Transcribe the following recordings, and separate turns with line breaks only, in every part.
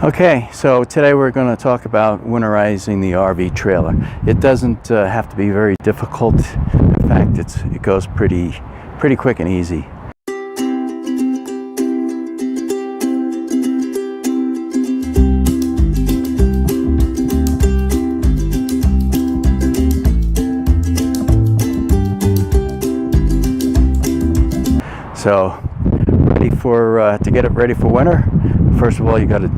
Okay, so today we're going to talk about winterizing the RV trailer. It doesn't have to be very difficult. In fact, it goes pretty quick and easy. So, to get it ready for winter, first of all, you got to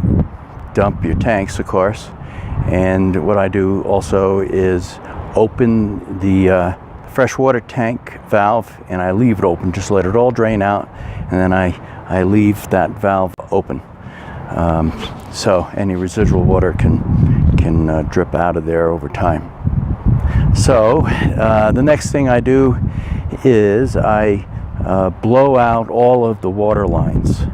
dump your tanks, of course. And what I do also is open the freshwater tank valve, and I leave it open, just let it all drain out, and then I leave that valve open. So any residual water can drip out of there over time. So the next thing I do is I blow out all of the water lines.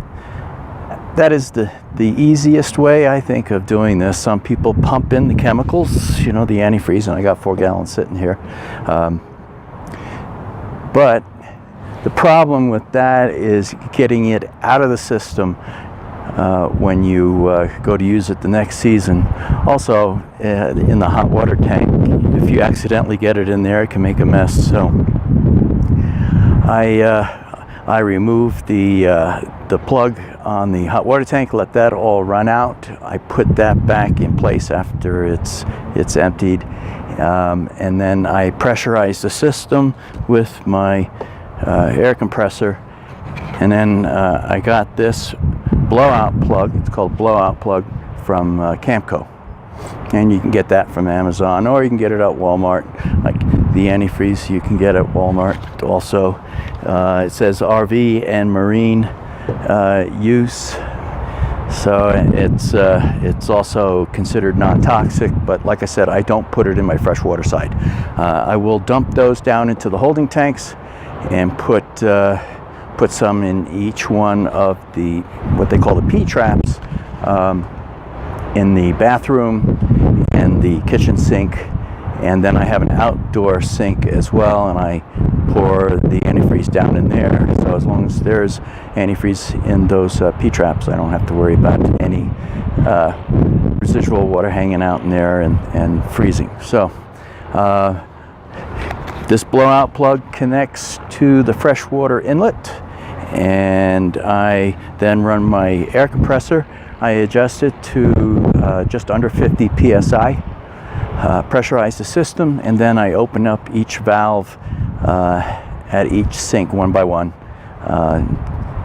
That is the easiest way, I think, of doing this. Some people pump in the chemicals, you know, the antifreeze, and I got 4 gallons sitting here. But the problem with that is getting it out of the system when you go to use it the next season. Also, in the hot water tank, if you accidentally get it in there, it can make a mess. So I remove the plug on the hot water tank, let that all run out. I put that back in place after it's emptied, and then I pressurize the system with my air compressor. And then I got this blowout plug. It's called blowout plug from Camco, and you can get that from Amazon, or you can get it at Walmart. Like the antifreeze, you can get at Walmart also. It says RV and marine use, so it's also considered non-toxic, but like I said, I don't put it in my freshwater side. I will dump those down into the holding tanks and put some in each one of the what they call the P-traps in the bathroom and the kitchen sink, and then I have an outdoor sink as well, and I pour the antifreeze down in there. So as long as there's antifreeze in those P-traps, I don't have to worry about any residual water hanging out in there and freezing. So this blowout plug connects to the freshwater inlet, and I then run my air compressor. I adjust it to just under 50 psi, pressurize the system, and then I open up each valve at each sink one by one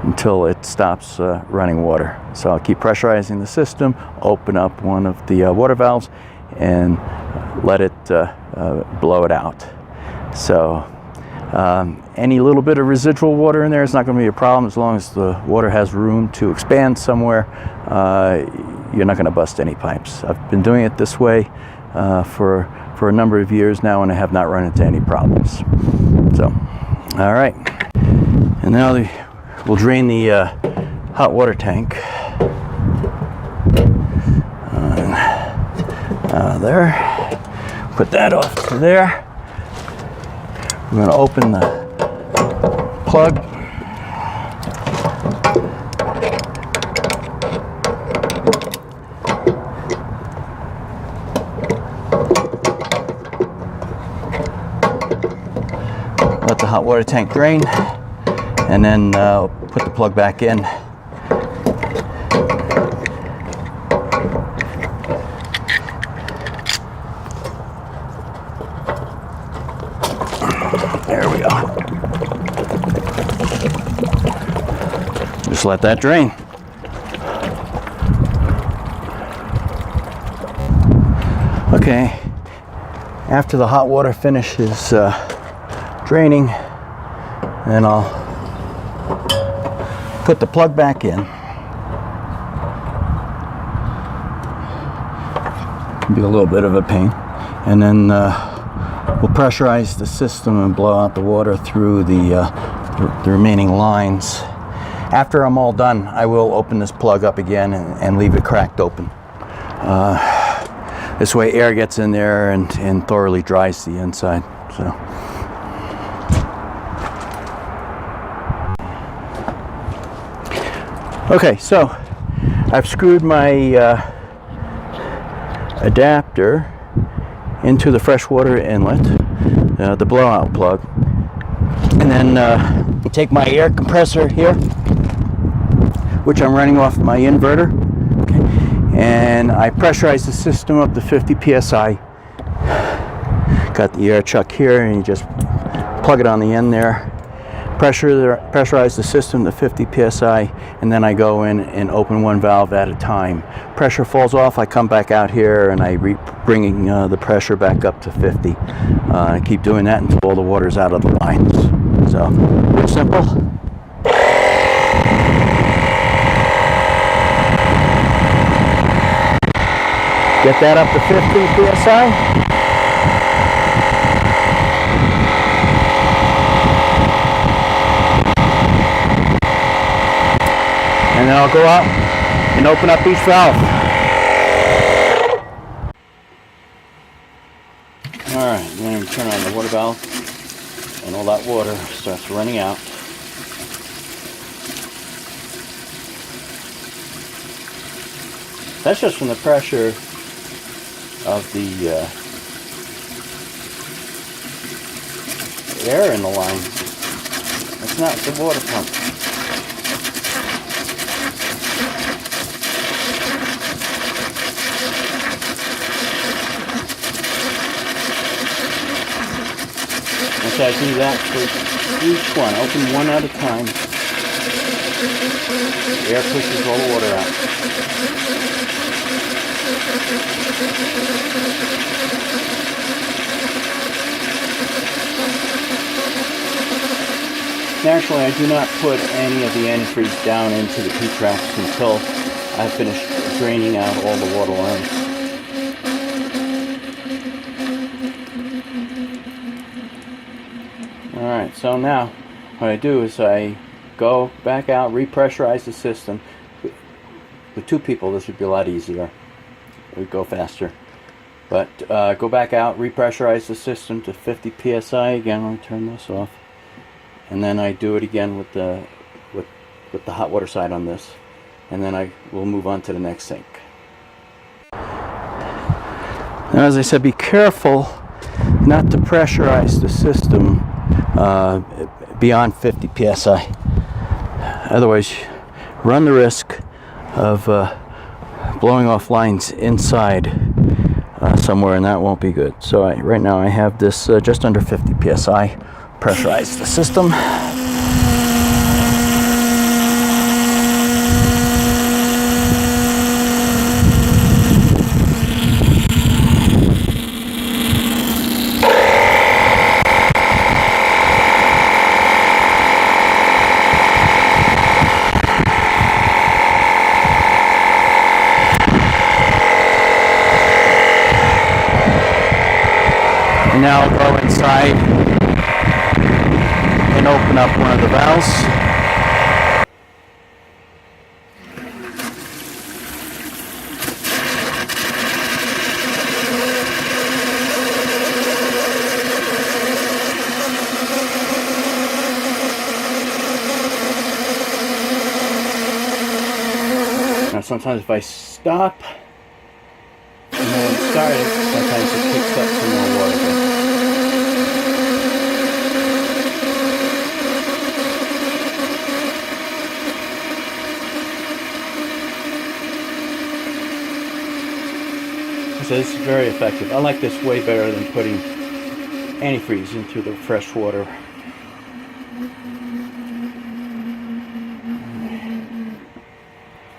until it stops running water. So I'll keep pressurizing the system, open up one of the water valves, and let it blow it out. So any little bit of residual water in there is not going to be a problem as long as the water has room to expand somewhere. You're not going to bust any pipes. I've been doing it this way for a number of years now, and I have not run into any problems. So, all right, and now we'll drain the hot water tank. There, put that off to there. We're going to open the plug. Let the hot water tank drain, and then put the plug back in. There we go. Just let that drain. Okay, after the hot water finishes draining, then I'll put the plug back in. Be a little bit of a pain, and then we'll pressurize the system and blow out the water through the remaining lines. After I'm all done, I will open this plug up again and leave it cracked open. This way air gets in there and thoroughly dries the inside. So. Okay, so I've screwed my adapter into the freshwater inlet, the blowout plug, and then take my air compressor here, which I'm running off my inverter, okay, and I pressurize the system up to 50 psi. Got the air chuck here, and you just plug it on the end there. Pressurize the system to 50 psi, and then I go in and open one valve at a time. Pressure falls off, I come back out here and I bringing the pressure back up to 50. I keep doing that until all the water's out of the lines. So, it's simple. Get that up to 50 psi. And then I'll go out and open up each valve. Alright, then I'm turn on the water valve, and all that water starts running out. That's just from the pressure of the air in the line. It's not the water pump. So I do that for each one. Open one at a time. The air pushes all the water out. Naturally, I do not put any of the antifreeze down into the P-tracks until I finish draining out all the water lines. Alright, so now what I do is I go back out, repressurize the system. With two people, this would be a lot easier. It would go faster. But go back out, repressurize the system to 50 psi again. I'll turn this off. And then I do it again with the hot water side on this. And then I will move on to the next sink. Now, as I said, be careful not to pressurize the system beyond 50 psi. Otherwise, run the risk of blowing off lines inside somewhere, and that won't be good. So right now I have this just under 50 psi. Pressurize the system. And now I'll go inside and open up one of the valves. Now sometimes if I stop and then start it, sometimes it picks up some more water. So this is very effective. I like this way better than putting antifreeze into the fresh water.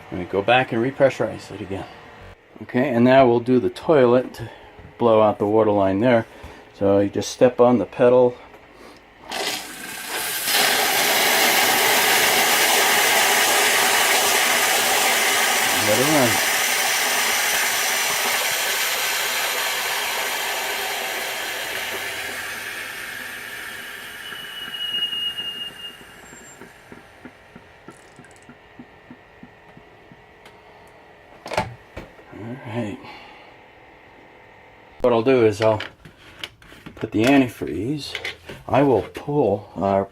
Let me go back and repressurize it again. Okay, and now we'll do the toilet to blow out the water line there. So you just step on the pedal. Let it run. Alright. What I'll do is I'll put the antifreeze. I will pour a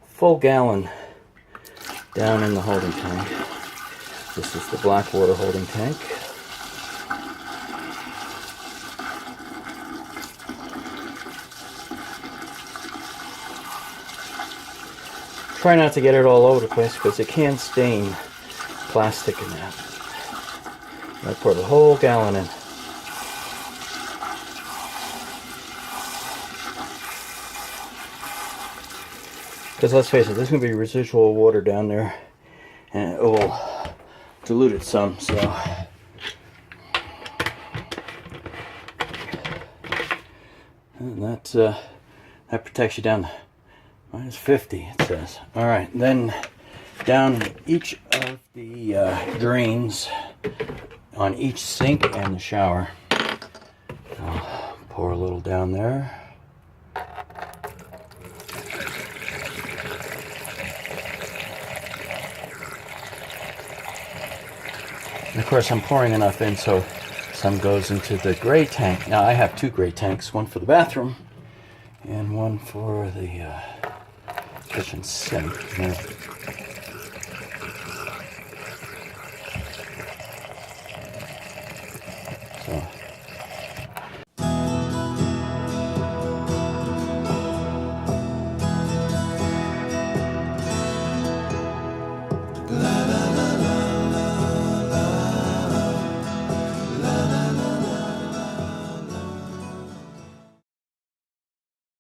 full gallon down in the holding tank. This is the black water holding tank. Try not to get it all over the place because it can stain plastic in that. I pour the whole gallon in. Because let's face it, there's going to be residual water down there and it will dilute it some, so and that protects you down to minus 50, it says. Alright, then down each of the drains on each sink and the shower. I'll pour a little down there. And of course I'm pouring enough in so some goes into the gray tank. Now I have two gray tanks, one for the bathroom and one for the kitchen sink. Yeah. So